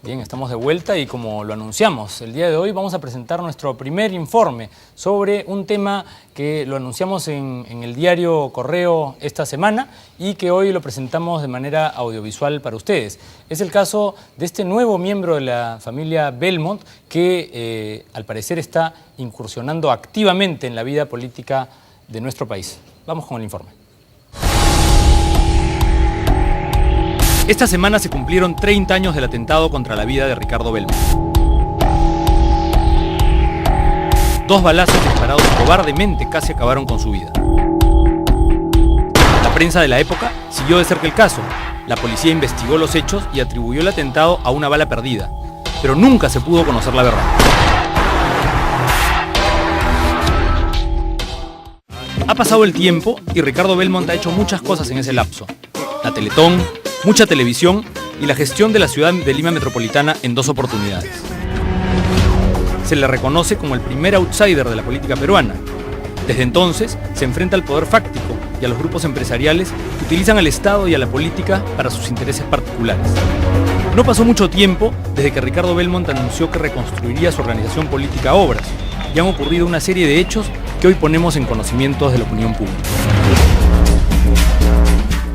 Bien, estamos de vuelta y como lo anunciamos, el día de hoy vamos a presentar nuestro primer informe sobre un tema que lo anunciamos en el diario Correo esta semana y que hoy lo presentamos de manera audiovisual para ustedes. Es el caso de este nuevo miembro de la familia Belmont que al parecer está incursionando activamente en la vida política de nuestro país. Vamos con el informe. Esta semana se cumplieron 30 años del atentado contra la vida de Ricardo Belmont. 2 balazos disparados cobardemente casi acabaron con su vida. La prensa de la época siguió de cerca el caso. La policía investigó los hechos y atribuyó el atentado a una bala perdida, pero nunca se pudo conocer la verdad. Ha pasado el tiempo y Ricardo Belmont ha hecho muchas cosas en ese lapso. La Teletón, mucha televisión y la gestión de la ciudad de Lima metropolitana en 2 oportunidades. Se le reconoce como el primer outsider de la política peruana. Desde entonces se enfrenta al poder fáctico y a los grupos empresariales que utilizan al Estado y a la política para sus intereses particulares. No pasó mucho tiempo desde que Ricardo Belmont anunció que reconstruiría su organización política Obras y han ocurrido una serie de hechos que hoy ponemos en conocimiento de la opinión pública.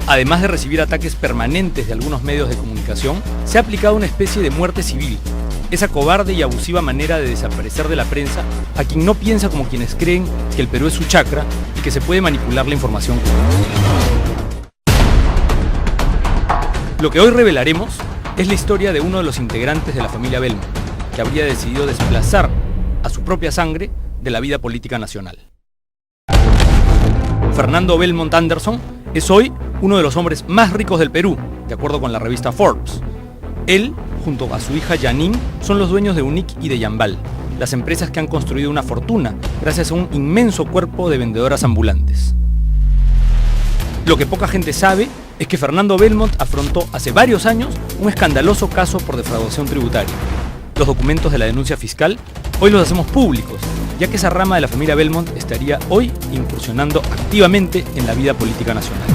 Además de recibir ataques permanentes de algunos medios de comunicación, se ha aplicado una especie de muerte civil, esa cobarde y abusiva manera de desaparecer de la prensa a quien no piensa como quienes creen que el Perú es su chacra y que se puede manipular la información. Lo que hoy revelaremos es la historia de uno de los integrantes de la familia Belmont, que habría decidido desplazar a su propia sangre de la vida política nacional. Fernando Belmont Anderson es hoy uno de los hombres más ricos del Perú, de acuerdo con la revista Forbes. Él, junto a su hija Janine, son los dueños de UNIC y de Yambal, las empresas que han construido una fortuna gracias a un inmenso cuerpo de vendedoras ambulantes. Lo que poca gente sabe es que Fernando Belmont afrontó hace varios años un escandaloso caso por defraudación tributaria. Los documentos de la denuncia fiscal hoy los hacemos públicos, ya que esa rama de la familia Belmont estaría hoy incursionando activamente en la vida política nacional.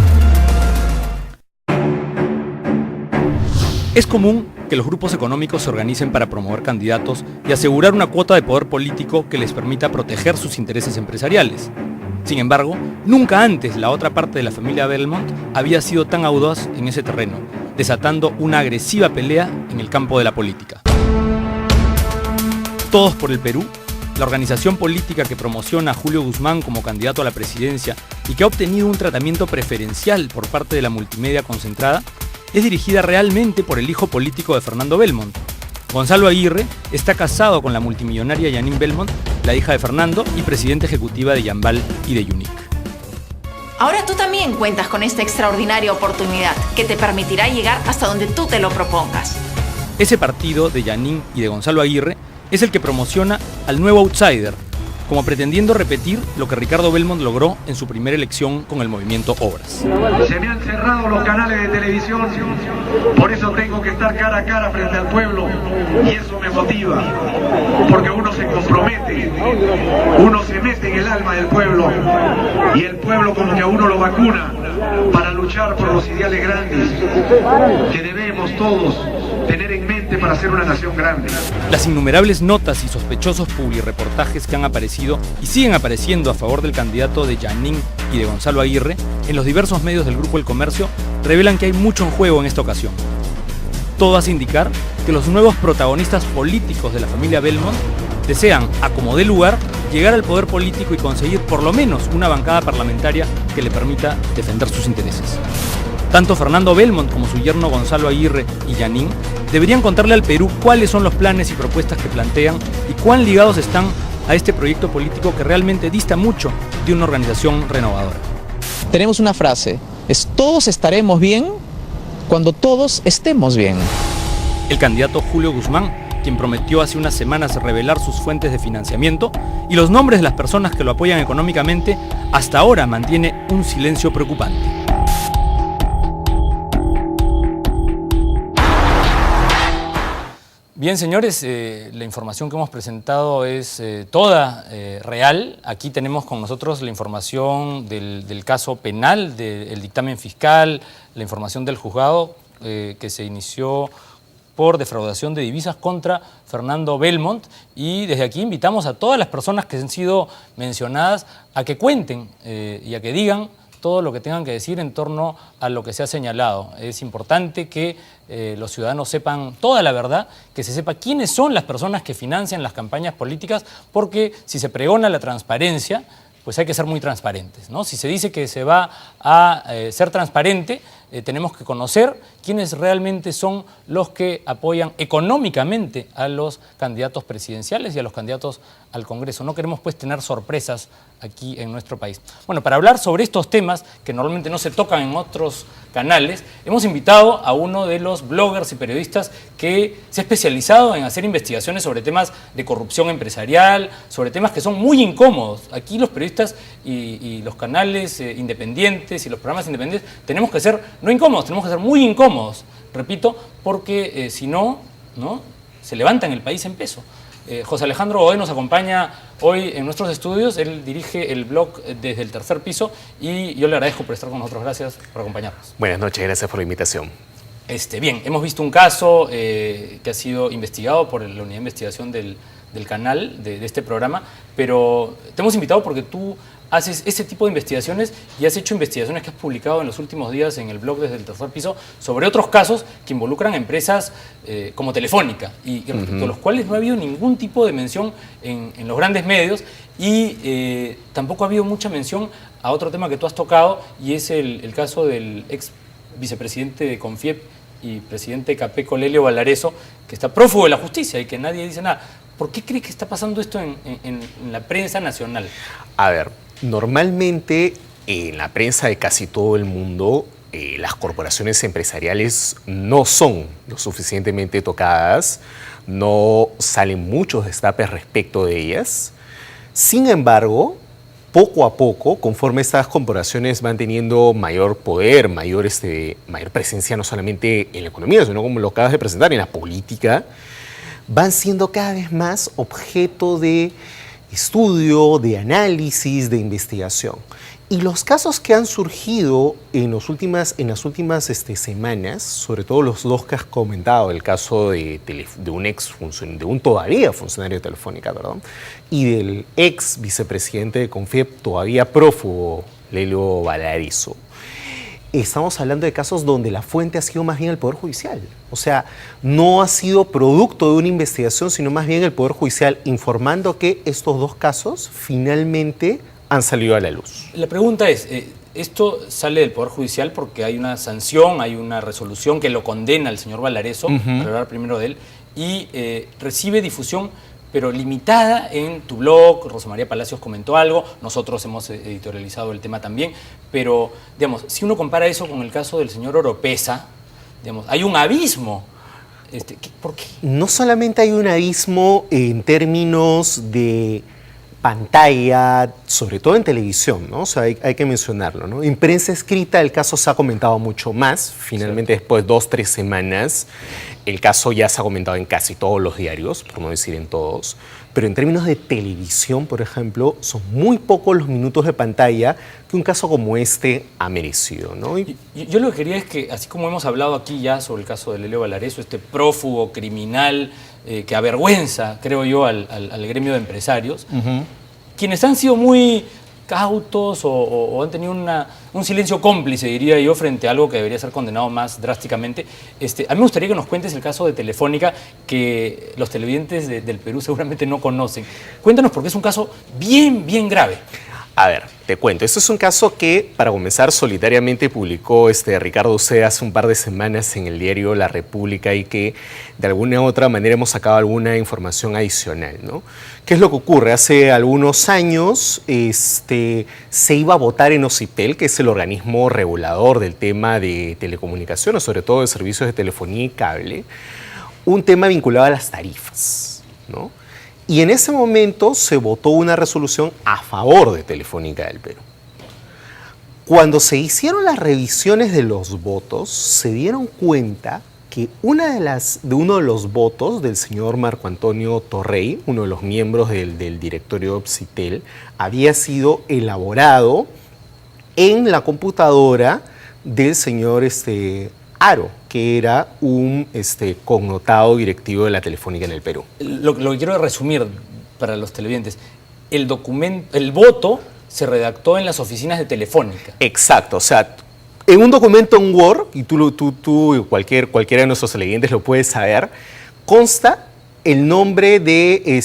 Es común que los grupos económicos se organicen para promover candidatos y asegurar una cuota de poder político que les permita proteger sus intereses empresariales. Sin embargo, nunca antes la otra parte de la familia Belmont había sido tan audaz en ese terreno, desatando una agresiva pelea en el campo de la política. Todos por el Perú, la organización política que promociona a Julio Guzmán como candidato a la presidencia y que ha obtenido un tratamiento preferencial por parte de la multimedia concentrada, es dirigida realmente por el hijo político de Fernando Belmont. Gonzalo Aguirre está casado con la multimillonaria Janine Belmont, la hija de Fernando y presidenta ejecutiva de Yambal y de UNIC. Ahora tú también cuentas con esta extraordinaria oportunidad que te permitirá llegar hasta donde tú te lo propongas. Ese partido de Janine y de Gonzalo Aguirre es el que promociona al nuevo outsider, como pretendiendo repetir lo que Ricardo Belmont logró en su primera elección con el movimiento Obras. Se me han cerrado los canales de televisión, por eso tengo que estar cara a cara frente al pueblo y eso me motiva, porque uno se compromete, uno se mete en el alma del pueblo y el pueblo como que a uno lo vacuna para luchar por los ideales grandes que debemos todos tener en mente para ser una nación grande. Las innumerables notas y sospechosos publireportajes que han aparecido y siguen apareciendo a favor del candidato de Janine y de Gonzalo Aguirre en los diversos medios del Grupo El Comercio revelan que hay mucho en juego en esta ocasión. Todo hace indicar que los nuevos protagonistas políticos de la familia Belmont desean, a como dé lugar, llegar al poder político y conseguir por lo menos una bancada parlamentaria que le permita defender sus intereses. Tanto Fernando Belmont como su yerno Gonzalo Aguirre y Janine deberían contarle al Perú cuáles son los planes y propuestas que plantean y cuán ligados están a este proyecto político que realmente dista mucho de una organización renovadora. Tenemos una frase, es todos estaremos bien cuando todos estemos bien. El candidato Julio Guzmán, quien prometió hace unas semanas revelar sus fuentes de financiamiento y los nombres de las personas que lo apoyan económicamente, hasta ahora mantiene un silencio preocupante. Bien, señores, la información que hemos presentado es toda real. Aquí tenemos con nosotros la información del caso penal, del dictamen fiscal, la información del juzgado que se inició por defraudación de divisas contra Fernando Belmont, y desde aquí invitamos a todas las personas que han sido mencionadas a que cuenten y a que digan todo lo que tengan que decir en torno a lo que se ha señalado. Es importante que los ciudadanos sepan toda la verdad, que se sepa quiénes son las personas que financian las campañas políticas, porque si se pregona la transparencia, pues hay que ser muy transparentes, ¿no? Si se dice que se va a ser transparente, tenemos que conocer quiénes realmente son los que apoyan económicamente a los candidatos presidenciales y a los candidatos al Congreso. No queremos pues tener sorpresas aquí en nuestro país. Bueno, para hablar sobre estos temas que normalmente no se tocan en otros canales, hemos invitado a uno de los bloggers y periodistas que se ha especializado en hacer investigaciones sobre temas de corrupción empresarial, sobre temas que son muy incómodos. Aquí los periodistas y los canales independientes y los programas independientes tenemos que ser no incómodos, tenemos que ser muy incómodos, repito, porque si no, se levanta en el país en peso. José Alejandro Godoy nos acompaña hoy en nuestros estudios. Él dirige el blog Desde el Tercer Piso y yo le agradezco por estar con nosotros. Gracias por acompañarnos. Buenas noches, gracias por la invitación. Bien, hemos visto un caso que ha sido investigado por la unidad de investigación del canal, de este programa, pero te hemos invitado porque tú haces ese tipo de investigaciones y has hecho investigaciones que has publicado en los últimos días en el blog Desde el Tercer Piso sobre otros casos que involucran empresas como Telefónica y respecto a los cuales no ha habido ningún tipo de mención en los grandes medios y tampoco ha habido mucha mención a otro tema que tú has tocado y es el caso del ex vicepresidente de Confiep y presidente de Capeco, Lelio Valareso, que está prófugo de la justicia y que nadie dice nada. ¿Por qué crees que está pasando esto en la prensa nacional? A ver, normalmente en la prensa de casi todo el mundo las corporaciones empresariales no son lo suficientemente tocadas, no salen muchos destapes respecto de ellas. Sin embargo, poco a poco, conforme estas corporaciones van teniendo mayor poder, mayor presencia no solamente en la economía, sino como lo acabas de presentar, en la política, van siendo cada vez más objeto de estudio, de análisis, de investigación. Y los casos que han surgido en las últimas semanas, sobre todo los dos que has comentado, el caso de un todavía funcionario de Telefónica, y del ex vicepresidente de Confiep, todavía prófugo, Lelio Valareso. Estamos hablando de casos donde la fuente ha sido más bien el Poder Judicial. O sea, no ha sido producto de una investigación, sino más bien el Poder Judicial informando que estos dos casos finalmente han salido a la luz. La pregunta es, esto sale del Poder Judicial porque hay una sanción, hay una resolución que lo condena al señor Valareso, para hablar primero de él, y recibe difusión pero limitada en tu blog. Rosa María Palacios comentó algo, nosotros hemos editorializado el tema también, pero digamos, si uno compara eso con el caso del señor Oropesa, digamos, hay un abismo. ¿Por qué? No solamente hay un abismo en términos de pantalla, sobre todo en televisión, ¿no? O sea, hay que mencionarlo, ¿no? En prensa escrita el caso se ha comentado mucho más, finalmente después de 2-3 semanas, el caso ya se ha comentado en casi todos los diarios, por no decir en todos, pero en términos de televisión, por ejemplo, son muy pocos los minutos de pantalla que un caso como este ha merecido, ¿no? Yo lo que quería es que, así como hemos hablado aquí ya sobre el caso de Lelio Valareso, este prófugo criminal que avergüenza, creo yo, al gremio de empresarios, quienes han sido muy cautos o han tenido un silencio cómplice, diría yo, frente a algo que debería ser condenado más drásticamente. A mí me gustaría que nos cuentes el caso de Telefónica, que los televidentes del Perú seguramente no conocen. Cuéntanos, porque es un caso bien, bien grave. A ver, te cuento. Este es un caso que, para comenzar, solitariamente publicó Ricardo Uceda hace un par de semanas en el diario La República y que de alguna u otra manera hemos sacado alguna información adicional, ¿no? ¿Qué es lo que ocurre? Hace algunos años se iba a votar en OCIPEL, que es el organismo regulador del tema de telecomunicaciones, sobre todo de servicios de telefonía y cable, un tema vinculado a las tarifas, ¿no? Y en ese momento se votó una resolución a favor de Telefónica del Perú. Cuando se hicieron las revisiones de los votos, se dieron cuenta que uno de los votos del señor Marco Antonio Torrey, uno de los miembros del directorio de OCIPEL, había sido elaborado en la computadora del señor Haro, que era un connotado directivo de la Telefónica en el Perú. Lo que quiero resumir para los televidentes, el voto se redactó en las oficinas de Telefónica. Exacto, o sea, en un documento en Word, y tú cualquiera de nuestros televidentes lo puede saber, consta el nombre de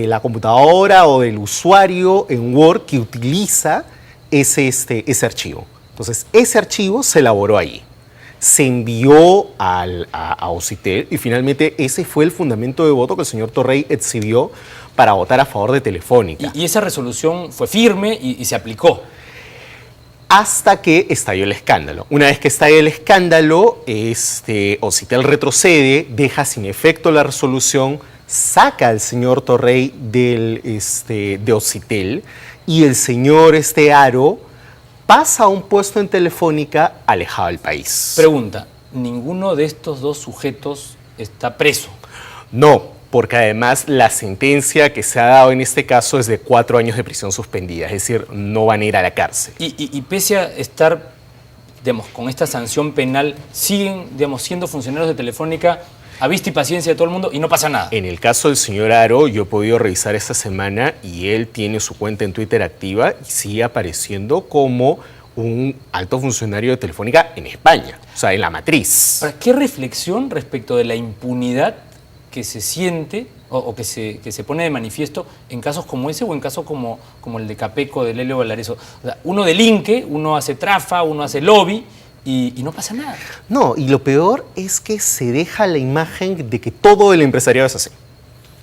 la computadora o del usuario en Word que utiliza ese archivo. Entonces, ese archivo se elaboró ahí, se envió a Ocitel y finalmente ese fue el fundamento de voto que el señor Torrey exhibió para votar a favor de Telefónica. Y esa resolución fue firme y se aplicó. Hasta que estalló el escándalo. Una vez que estalla el escándalo, Ocitel retrocede, deja sin efecto la resolución, saca al señor Torrey de Ocitel y el señor Aro pasa a un puesto en Telefónica alejado del país. Pregunta, ¿ninguno de estos dos sujetos está preso? No, porque además la sentencia que se ha dado en este caso es de 4 años de prisión suspendida, es decir, no van a ir a la cárcel. Y pese a estar, digamos, con esta sanción penal, siguen, digamos, siendo funcionarios de Telefónica a vista y paciencia de todo el mundo y no pasa nada. En el caso del señor Aro, yo he podido revisar esta semana y él tiene su cuenta en Twitter activa y sigue apareciendo como un alto funcionario de Telefónica en España, o sea, en la matriz. Ahora, ¿qué reflexión respecto de la impunidad que se siente o que se pone de manifiesto en casos como ese o en casos como el de Capeco, de Lelio Valareso? O sea, uno delinque, uno hace trafa, uno hace lobby y no pasa nada. No, y lo peor es que se deja la imagen de que todo el empresariado es así.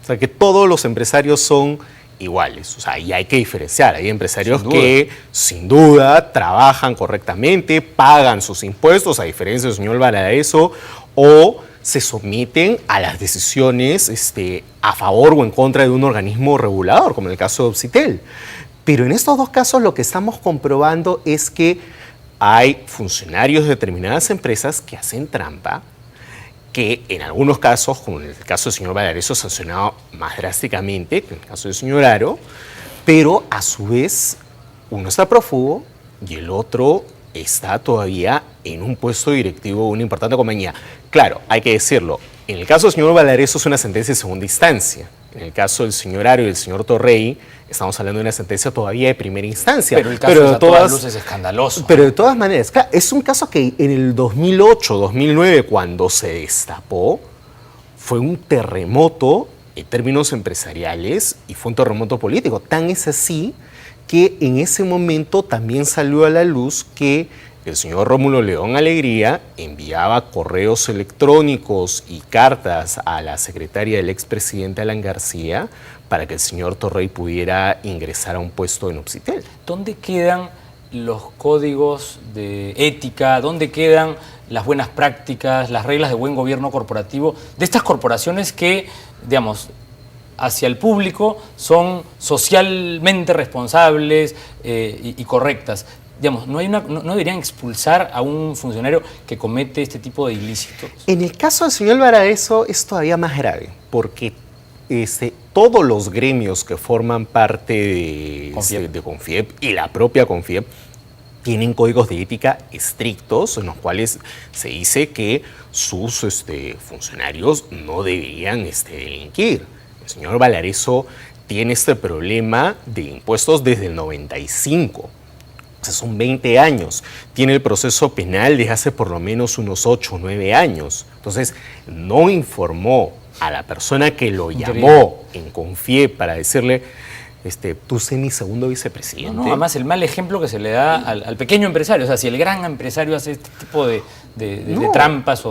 O sea, que todos los empresarios son iguales. O sea, y hay que diferenciar. Hay empresarios que, sin duda, trabajan correctamente, pagan sus impuestos, a diferencia del señor Valareso, o se someten a las decisiones a favor o en contra de un organismo regulador, como en el caso de Ocitel. Pero en estos dos casos lo que estamos comprobando es que hay funcionarios de determinadas empresas que hacen trampa, que en algunos casos, como en el caso del señor Valareso, sancionado más drásticamente que en el caso del señor Aro, pero a su vez uno está prófugo y el otro está todavía en un puesto directivo de una importante compañía. Claro, hay que decirlo, en el caso del señor Valareso es una sentencia de segunda instancia. En el caso del señor Aro y del señor Torrey, estamos hablando de una sentencia todavía de primera instancia. Pero el caso de todas luces es escandaloso. Pero de todas maneras, claro, es un caso que en el 2008, 2009, cuando se destapó, fue un terremoto en términos empresariales y fue un terremoto político. Tan es así que en ese momento también salió a la luz que el señor Rómulo León Alegría enviaba correos electrónicos y cartas a la secretaria del expresidente Alan García para que el señor Torrey pudiera ingresar a un puesto en Ocitel. ¿Dónde quedan los códigos de ética? ¿Dónde quedan las buenas prácticas, las reglas de buen gobierno corporativo de estas corporaciones que, digamos, hacia el público son socialmente responsables y correctas? Digamos, ¿no deberían expulsar a un funcionario que comete este tipo de ilícitos? En el caso del señor Valareso es todavía más grave, porque todos los gremios que forman parte de Confiep y la propia Confiep tienen códigos de ética estrictos en los cuales se dice que sus funcionarios no deberían delinquir. El señor Valareso tiene este problema de impuestos desde el 95. O sea, son 20 años. Tiene el proceso penal desde hace por lo menos unos 8 o 9 años. Entonces, no informó a la persona que lo llamó en Confiep para decirle, tú sé mi segundo vicepresidente. No, además el mal ejemplo que se le da al pequeño empresario. O sea, si el gran empresario hace este tipo de trampas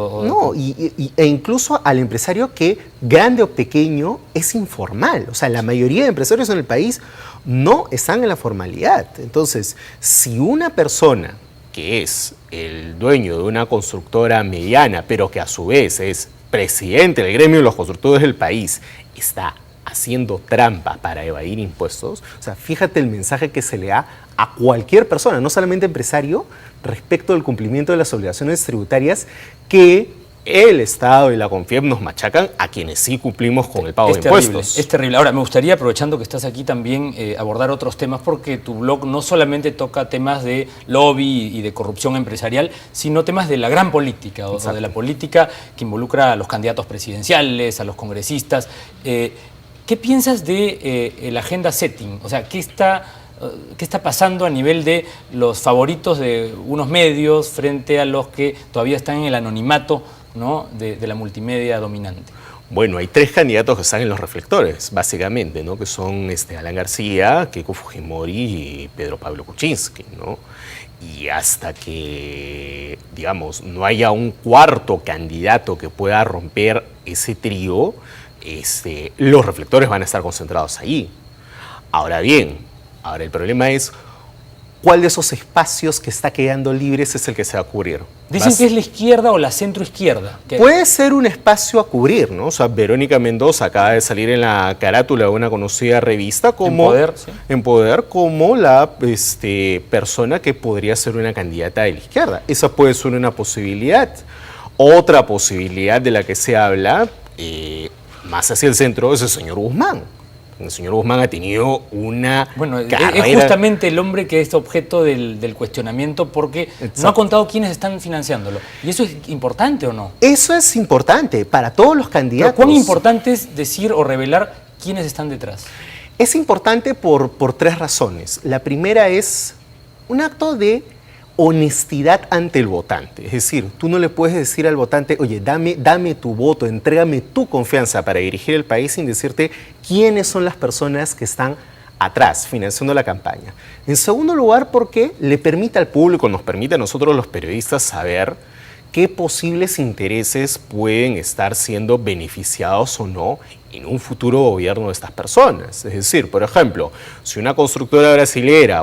e incluso al empresario que, grande o pequeño, es informal. O sea, la mayoría de empresarios en el país no están en la formalidad. Entonces, si una persona que es el dueño de una constructora mediana, pero que a su vez es presidente del gremio de los constructores del país, está haciendo trampa para evadir impuestos, o sea, fíjate el mensaje que se le da a cualquier persona, no solamente empresario, respecto del cumplimiento de las obligaciones tributarias que el Estado y la CONFIEP nos machacan a quienes sí cumplimos con el pago de impuestos. Es terrible. Ahora, me gustaría, aprovechando que estás aquí también, abordar otros temas, porque tu blog no solamente toca temas de lobby y de corrupción empresarial, sino temas de la gran política, o de la política que involucra a los candidatos presidenciales, a los congresistas. ¿Qué piensas de el agenda setting? O sea, ¿qué está pasando a nivel de los favoritos de unos medios frente a los que todavía están en el anonimato, ¿no?, de la multimedia dominante? Bueno, hay 3 candidatos que están en los reflectores, básicamente, ¿no?, que son Alan García, Keiko Fujimori y Pedro Pablo Kuczynski, ¿no? Y hasta que, digamos, no haya un cuarto candidato que pueda romper ese trío, los reflectores van a estar concentrados ahí. Ahora bien, el problema es cuál de esos espacios que está quedando libres es el que se va a cubrir. Dicen que es la izquierda o la centroizquierda. Puede ser un espacio a cubrir, ¿no? O sea, Verónica Mendoza acaba de salir en la carátula de una conocida revista como En Poder, como la persona que podría ser una candidata de la izquierda. Esa puede ser una posibilidad. Otra posibilidad de la que se habla, más hacia el centro, es el señor Guzmán. El señor Guzmán ha tenido una carrera... Es justamente el hombre que es objeto del cuestionamiento, porque Exacto. no ha contado quiénes están financiándolo. ¿Y eso es importante o no? Eso es importante para todos los candidatos. Pero ¿cuán importante es decir o revelar quiénes están detrás? Es importante por 3 razones. La primera es un acto de honestidad ante el votante. Es decir, tú no le puedes decir al votante, oye, dame tu voto, entrégame tu confianza para dirigir el país, sin decirte quiénes son las personas que están atrás, financiando la campaña. En segundo lugar, porque le permite al público, nos permite a nosotros los periodistas saber qué posibles intereses pueden estar siendo beneficiados o no en un futuro gobierno de estas personas. Es decir, por ejemplo, si una constructora brasilera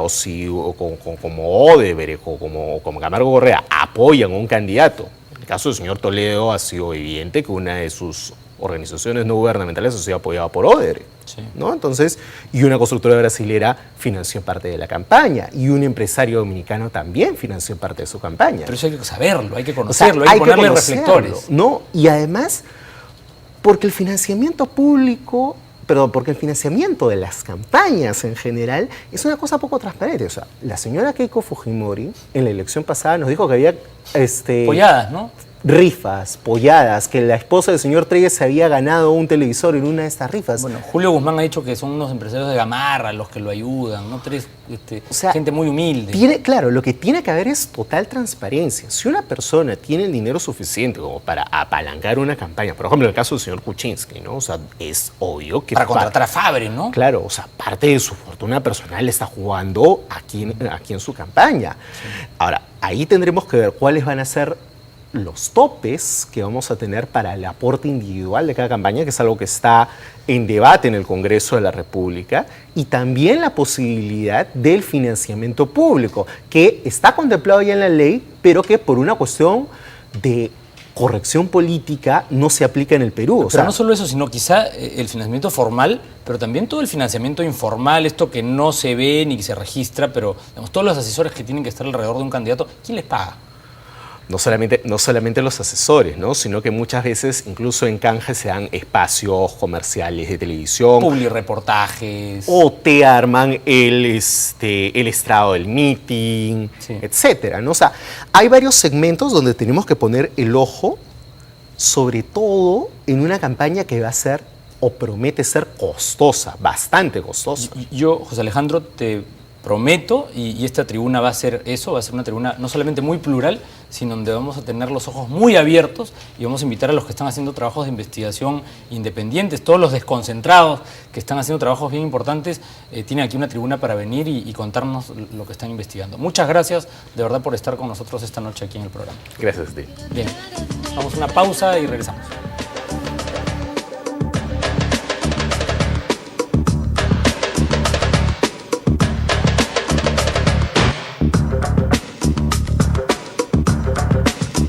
como Odebrecht o como Camargo Correa apoyan a un candidato, en el caso del señor Toledo ha sido evidente que una de sus organizaciones no gubernamentales ha sido apoyada por Odebrecht, ¿no? Entonces, y una constructora brasilera financió parte de la campaña, y un empresario dominicano también financió parte de su campaña. Pero eso hay que saberlo, hay que conocerlo, hay que ponerle reflectores. ¿No? Y además, porque el financiamiento público, porque el financiamiento de las campañas en general es una cosa poco transparente. O sea, la señora Keiko Fujimori en la elección pasada nos dijo que había apoyadas, ¿no?, rifas, polladas, que la esposa del señor Treyes se había ganado un televisor en una de estas rifas. Bueno, Julio Guzmán ha dicho que son unos empresarios de Gamarra los que lo ayudan, ¿no? O sea, gente muy humilde. Claro, lo que tiene que haber es total transparencia. Si una persona tiene el dinero suficiente como para apalancar una campaña, por ejemplo, en el caso del señor Kuczynski, ¿no? O sea, es obvio que... Para contratar a Fabre, ¿no? Claro, o sea, parte de su fortuna personal está jugando aquí en su campaña. Sí. Ahora, ahí tendremos que ver cuáles van a ser los topes que vamos a tener para el aporte individual de cada campaña, que es algo que está en debate en el Congreso de la República, y también la posibilidad del financiamiento público, que está contemplado ya en la ley, pero que por una cuestión de corrección política no se aplica en el Perú. Pero no solo eso, sino quizá el financiamiento formal, pero también todo el financiamiento informal, esto que no se ve ni se registra, pero digamos, todos los asesores que tienen que estar alrededor de un candidato, ¿quién les paga? No solamente los asesores, ¿no?, sino que muchas veces incluso en canje se dan espacios comerciales de televisión. Publireportajes. O te arman el estrado del meeting, etcétera, ¿no? O sea, hay varios segmentos donde tenemos que poner el ojo, sobre todo en una campaña que va a ser o promete ser costosa, bastante costosa. Yo, José Alejandro, te prometo, y esta tribuna va a ser eso, va a ser una tribuna no solamente muy plural, sino donde vamos a tener los ojos muy abiertos y vamos a invitar a los que están haciendo trabajos de investigación independientes, todos los desconcentrados que están haciendo trabajos bien importantes, tienen aquí una tribuna para venir y contarnos lo que están investigando. Muchas gracias, de verdad, por estar con nosotros esta noche aquí en el programa. Gracias a ti. Bien, vamos a una pausa y regresamos.